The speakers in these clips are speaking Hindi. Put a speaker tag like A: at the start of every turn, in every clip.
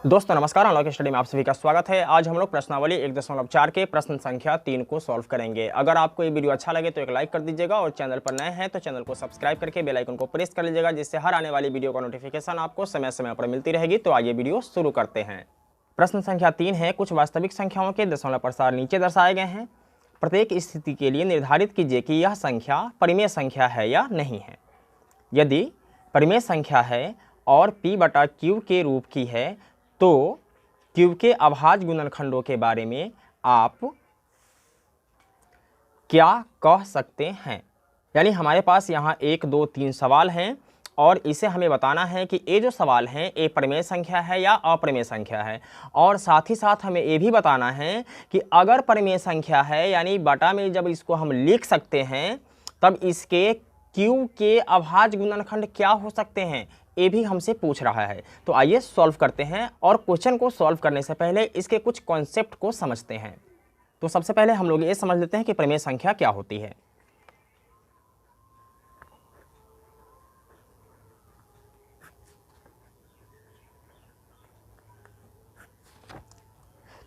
A: दोस्तों नमस्कार, अनलॉक स्टडी में आप सभी का स्वागत है। आज हम लोग प्रश्नावली 1.4 के प्रश्न संख्या 3 को सॉल्व करेंगे। अगर आपको ये वीडियो अच्छा लगे तो एक लाइक कर दीजिएगा और चैनल पर नए हैं तो चैनल को सब्सक्राइब करके बेल आइकन को प्रेस कर लीजिएगा, जिससे हर आने वाली वीडियो का नोटिफिकेशन आपको समय समय पर मिलती रहेगी। तो आइए वीडियो शुरू करते हैं। प्रश्न संख्या 3 है, कुछ वास्तविक संख्याओं के दशमलव प्रसार नीचे दर्शाए गए हैं। प्रत्येक स्थिति के लिए निर्धारित कीजिए कि यह संख्या परिमेय संख्या है या नहीं है। यदि परिमेय संख्या है और p/q के रूप की है तो q के अभाज्य गुणनखंडों के बारे में आप क्या कह सकते हैं। यानी हमारे पास यहाँ 1, 2, 3 सवाल हैं और इसे हमें बताना है कि ये जो सवाल हैं ये परिमेय संख्या है या अपरिमेय संख्या है। और साथ ही साथ हमें ये भी बताना है कि अगर परिमेय संख्या है यानी बटा में जब इसको हम लिख सकते हैं तब इसके q के अभाज्य गुणनखंड क्या हो सकते हैं, ये भी हमसे पूछ रहा है। तो आइए सॉल्व करते हैं और क्वेश्चन को सॉल्व करने से पहले इसके कुछ कॉन्सेप्ट को समझते हैं। तो सबसे पहले हम लोग ये समझ लेते हैं कि परिमेय संख्या क्या होती है।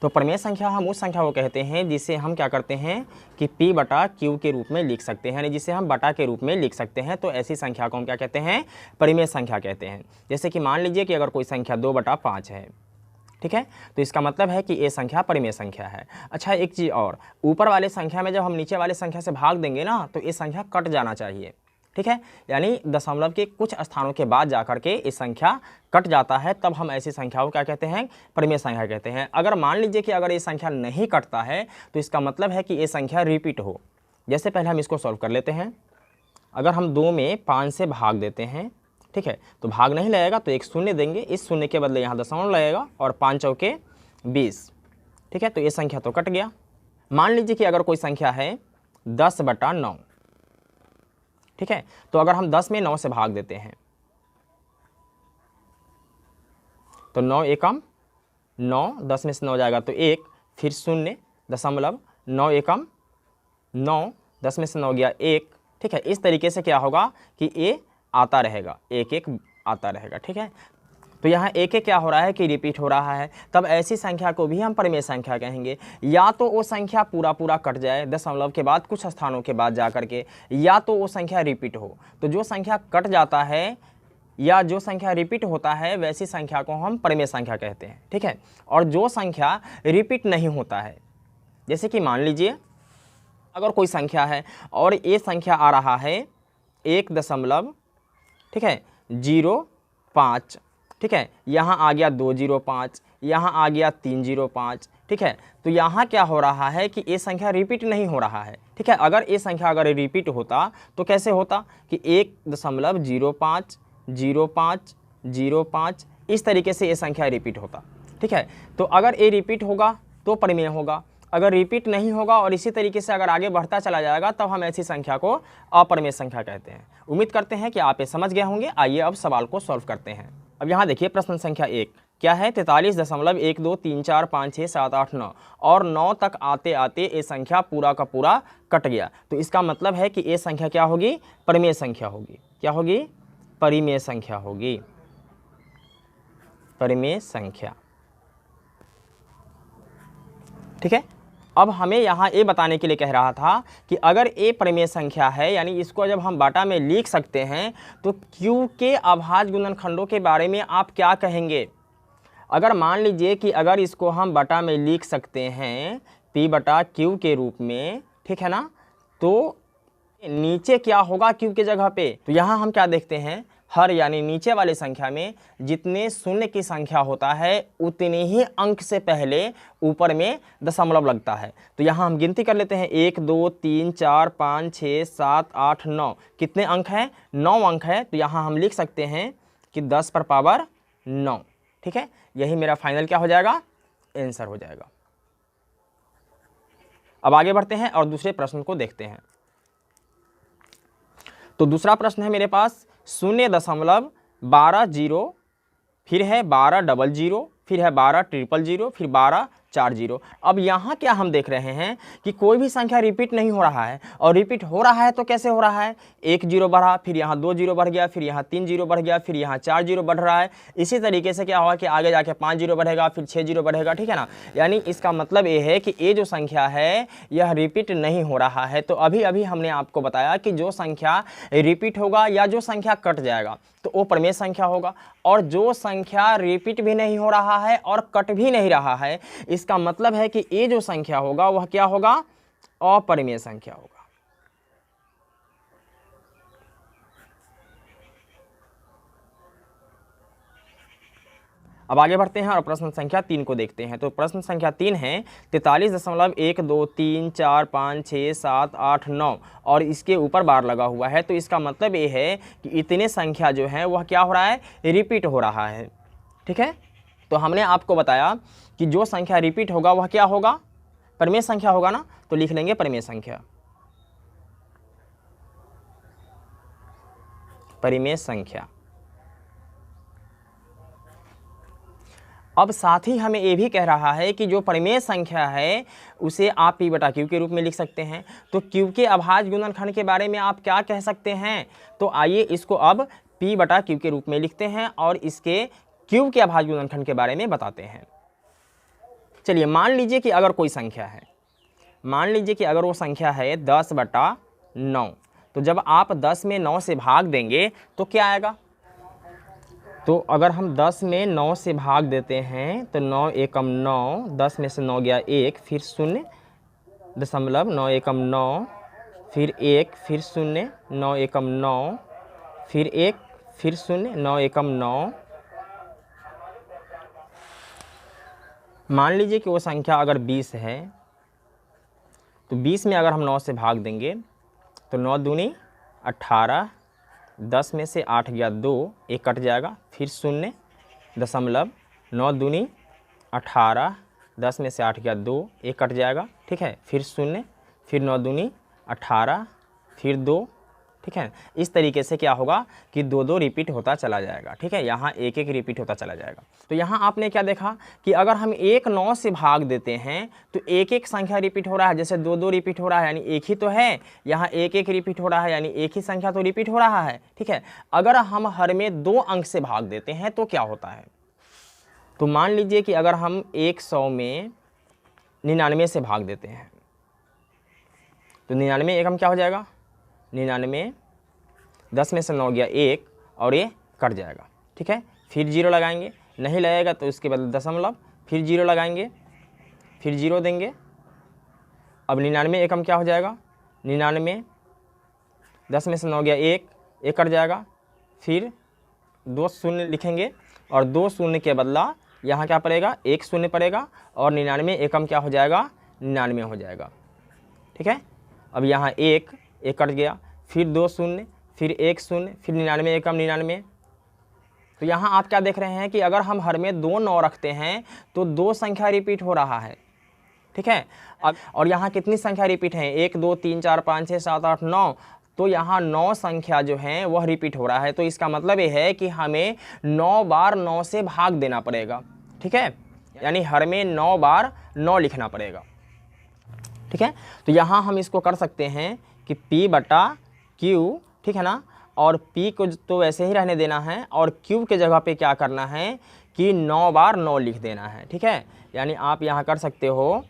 A: तो परिमेय संख्या हम उस संख्या को कहते हैं जिसे हम क्या करते हैं कि p/q के रूप में लिख सकते हैं, यानी जिसे हम बटा के रूप में लिख सकते हैं। तो ऐसी संख्या को हम क्या कहते हैं, परिमेय संख्या कहते हैं। जैसे कि मान लीजिए कि अगर कोई संख्या 2/5 है, ठीक है, तो इसका मतलब है कि ये संख्या परिमेय संख्या है। अच्छा, एक चीज़ और, ऊपर वाले संख्या में जब हम नीचे वाले संख्या से भाग देंगे ना तो ये संख्या कट जाना चाहिए, ठीक है। यानी दशमलव के कुछ स्थानों के बाद जाकर के इस संख्या कट जाता है, तब हम ऐसी संख्या को क्या कहते हैं, परिमेय संख्या कहते हैं। अगर मान लीजिए कि अगर ये संख्या नहीं कटता है तो इसका मतलब है कि ये संख्या रिपीट हो। जैसे पहले हम इसको सॉल्व कर लेते हैं। अगर हम 2 में 5 से भाग देते हैं, ठीक है, तो भाग नहीं लगेगा तो एक शून्य देंगे, इस शून्य के बदले यहाँ दशमलव लगेगा और 5 चौके 20, ठीक है। तो ये संख्या तो कट गया। मान लीजिए कि अगर कोई संख्या है 10/9, ठीक है, तो अगर हम 10 में 9 से भाग देते हैं तो 9 एकम 9, 10 में से 9 जाएगा तो 1, फिर 0.9 एकम 9, 10 में से 9 गया 1, ठीक है। इस तरीके से क्या होगा कि ये आता रहेगा, 1 आता रहेगा, ठीक है। तो यहाँ 1 क्या हो रहा है कि रिपीट हो रहा है, तब ऐसी संख्या को भी हम परिमेय संख्या कहेंगे। या तो वो संख्या पूरा कट जाए दशमलव के बाद कुछ स्थानों के बाद जा करके, या तो वो संख्या रिपीट हो। तो जो संख्या कट जाता है या जो संख्या रिपीट होता है वैसी संख्या को हम परिमेय संख्या कहते हैं, ठीक है। और जो संख्या रिपीट नहीं होता है, जैसे कि मान लीजिए अगर कोई संख्या है और ये संख्या आ रहा है 1 ठीक है 0.5, ठीक है, यहाँ आ गया 2.05, यहाँ आ गया 3.05, ठीक है। तो यहाँ क्या हो रहा है कि ये संख्या रिपीट नहीं हो रहा है, ठीक है। अगर ये संख्या अगर रिपीट होता तो कैसे होता कि 1.05, 0.5, 0.5, इस तरीके से ये संख्या रिपीट होता, ठीक है। तो अगर ये रिपीट होगा तो परिमेय होगा, अगर रिपीट नहीं होगा और इसी तरीके से अगर आगे बढ़ता चला जाएगा तब हम ऐसी संख्या को अपरिमेय संख्या कहते हैं। उम्मीद करते हैं कि आप ये समझ गए होंगे। आइए अब सवाल को सॉल्व करते हैं। अब यहाँ देखिए प्रश्न संख्या 1 क्या है, 43.12345678 और 9 तक आते आते ये संख्या पूरा का पूरा कट गया। तो इसका मतलब है कि ये संख्या क्या होगी, परिमेय संख्या होगी। क्या होगी, परिमेय संख्या होगी, परिमेय संख्या, ठीक है। अब हमें यहाँ ये बताने के लिए कह रहा था कि अगर ये परिमेय संख्या है यानी इसको जब हम बटा में लिख सकते हैं तो q के अभाज्य गुणनखंडों के बारे में आप क्या कहेंगे। अगर मान लीजिए कि अगर इसको हम बटा में लिख सकते हैं p/q के रूप में, ठीक है ना, तो नीचे क्या होगा q के जगह पे। तो यहाँ हम क्या देखते हैं, हर यानी नीचे वाली संख्या में जितने शून्य की संख्या होता है उतने ही अंक से पहले ऊपर में दशमलव लगता है। तो यहाँ हम गिनती कर लेते हैं, 1, 2, 3, 4, 5, 6, 7, 8, 9, कितने अंक हैं, 9 अंक है। तो यहाँ हम लिख सकते हैं कि 10⁻9, ठीक है। यही मेरा फाइनल क्या हो जाएगा, आंसर हो जाएगा। अब आगे बढ़ते हैं और दूसरे प्रश्न को देखते हैं। तो दूसरा प्रश्न है मेरे पास 0.12, फिर है 1200, फिर है 120000, फिर 12 4 जीरो। अब यहाँ क्या हम देख रहे हैं कि कोई भी संख्या रिपीट नहीं हो रहा है, और रिपीट हो रहा है तो कैसे हो रहा है, 1 जीरो बढ़ा, फिर यहाँ 2 जीरो बढ़ गया, फिर यहाँ 3 जीरो बढ़ गया, फिर यहाँ 4 जीरो बढ़ रहा है। इसी तरीके से क्या होगा कि आगे जाके 5 जीरो बढ़ेगा, फिर 6 जीरो बढ़ेगा, ठीक है ना। यानी इसका मतलब ये है कि ये जो संख्या है यह रिपीट नहीं हो रहा है। तो अभी अभी हमने आपको बताया कि जो संख्या रिपीट होगा या जो संख्या कट जाएगा तो वो परिमेय संख्या होगा, और जो संख्या रिपीट भी नहीं हो रहा है और कट भी नहीं रहा है, इसका मतलब है कि ये जो संख्या होगा वह क्या होगा, अपरिमेय संख्या होगा। अब आगे बढ़ते हैं और प्रश्न संख्या 3 को देखते हैं। तो प्रश्न संख्या 3 है 43.1 2 3 4 5 6 7 8 9 और इसके ऊपर बार लगा हुआ है। तो इसका मतलब ये है कि इतने संख्या जो है वह क्या हो रहा है, रिपीट हो रहा है, ठीक है। तो हमने आपको बताया कि जो संख्या रिपीट होगा वह क्या होगा, परिमेय संख्या होगा ना। तो लिख लेंगे परिमेय संख्या, परिमेय संख्या। अब साथ ही हमें ये भी कह रहा है कि जो परिमेय संख्या है उसे आप p बटा q के रूप में लिख सकते हैं। तो q के अभाज्य गुणनखंड के बारे में आप क्या कह सकते हैं, तो आइए इसको अब p बटा q के रूप में लिखते हैं और इसके q के अभाज्य गुणनखंड के बारे में बताते हैं। चलिए मान लीजिए कि अगर कोई संख्या है, मान लीजिए कि अगर वो संख्या है 10/9, तो जब आप 10 में 9 से भाग देंगे तो क्या आएगा। तो अगर हम 10 में 9 से भाग देते हैं तो 9 एकम 9, 10 में से 9 गया 1, फिर 0.9, 9 एकम 9, फिर 1, फिर 0, 9 एकम 9, फिर 1, फिर 0, 9 एकम 9। मान लीजिए कि वो संख्या अगर 20 है, तो 20 में अगर हम 9 से भाग देंगे तो 9 दूनी 18, 10 में से 8 गया 2, 1 कट जाएगा, फिर 0.9, 9 दूनी 18, 10 में से 8 गया 2, 1 कट जाएगा, ठीक है, फिर 0, फिर 9 दूनी 18, फिर 2, ठीक है। इस तरीके से क्या होगा कि 2 रिपीट होता चला जाएगा, ठीक है। यहाँ 1 रिपीट होता चला जाएगा। तो यहाँ आपने क्या देखा कि अगर हम 1 9 से भाग देते हैं तो 1 संख्या रिपीट हो रहा है, जैसे 2 रिपीट हो रहा है यानी 1 ही तो है, यहाँ 1 रिपीट हो रहा है यानी 1 ही संख्या तो रिपीट हो रहा है, ठीक है। अगर हम हर में 2 अंक से भाग देते हैं तो क्या होता है, तो मान लीजिए कि अगर हम 100 में 99 से भाग देते हैं तो 99 एकम क्या हो जाएगा, 99, 10 में से 9 गया 1 और ये कट जाएगा, ठीक है। फिर 0 लगाएंगे, नहीं लगेगा तो उसके बाद दशमलव, फिर 0 लगाएंगे, फिर 0 देंगे। अब 99 एकम क्या हो जाएगा, 99, 10 में से 9 गया 1, 1 कट जाएगा, फिर 2 शून्य लिखेंगे और 2 शून्य के बदला यहाँ क्या पड़ेगा, 1 शून्य पड़ेगा और 99 एकम क्या हो जाएगा, 99 हो जाएगा, ठीक है। अब यहाँ 1 कट गया, फिर 2 शून्य, फिर 1 शून्य, फिर 99 एकम 99। तो यहाँ आप क्या देख रहे हैं कि अगर हम हर में 2 9 रखते हैं तो 2 संख्या रिपीट हो रहा है, ठीक है। अब और यहाँ कितनी संख्या रिपीट है, 1 2 3 4 5 6 7 8 9, तो यहाँ 9 संख्या जो है वह रिपीट हो रहा है। तो इसका मतलब ये है कि हमें 9 बार 9 से भाग देना पड़ेगा, ठीक है, यानी हर में 9 बार 9 लिखना पड़ेगा, ठीक है। तो यहाँ हम इसको कर सकते हैं कि p बटा q, ठीक है ना, और p को तो वैसे ही रहने देना है और q के जगह पे क्या करना है कि 9 बार 9 लिख देना है, ठीक है। यानी आप यहाँ कर सकते हो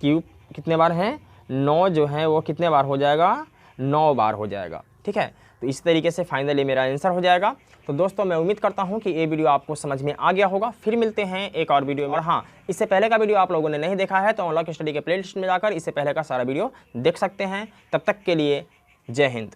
A: q कितने बार है, 9 जो है वो कितने बार हो जाएगा, 9 बार हो जाएगा, ठीक है। तो इस तरीके से फाइनली मेरा आंसर हो जाएगा। तो दोस्तों मैं उम्मीद करता हूं कि ये वीडियो आपको समझ में आ गया होगा। फिर मिलते हैं एक और वीडियो में। और हाँ, इससे पहले का वीडियो आप लोगों ने नहीं देखा है तो अनलॉक स्टडी के प्लेलिस्ट में जाकर इससे पहले का सारा वीडियो देख सकते हैं। तब तक के लिए जय हिंद।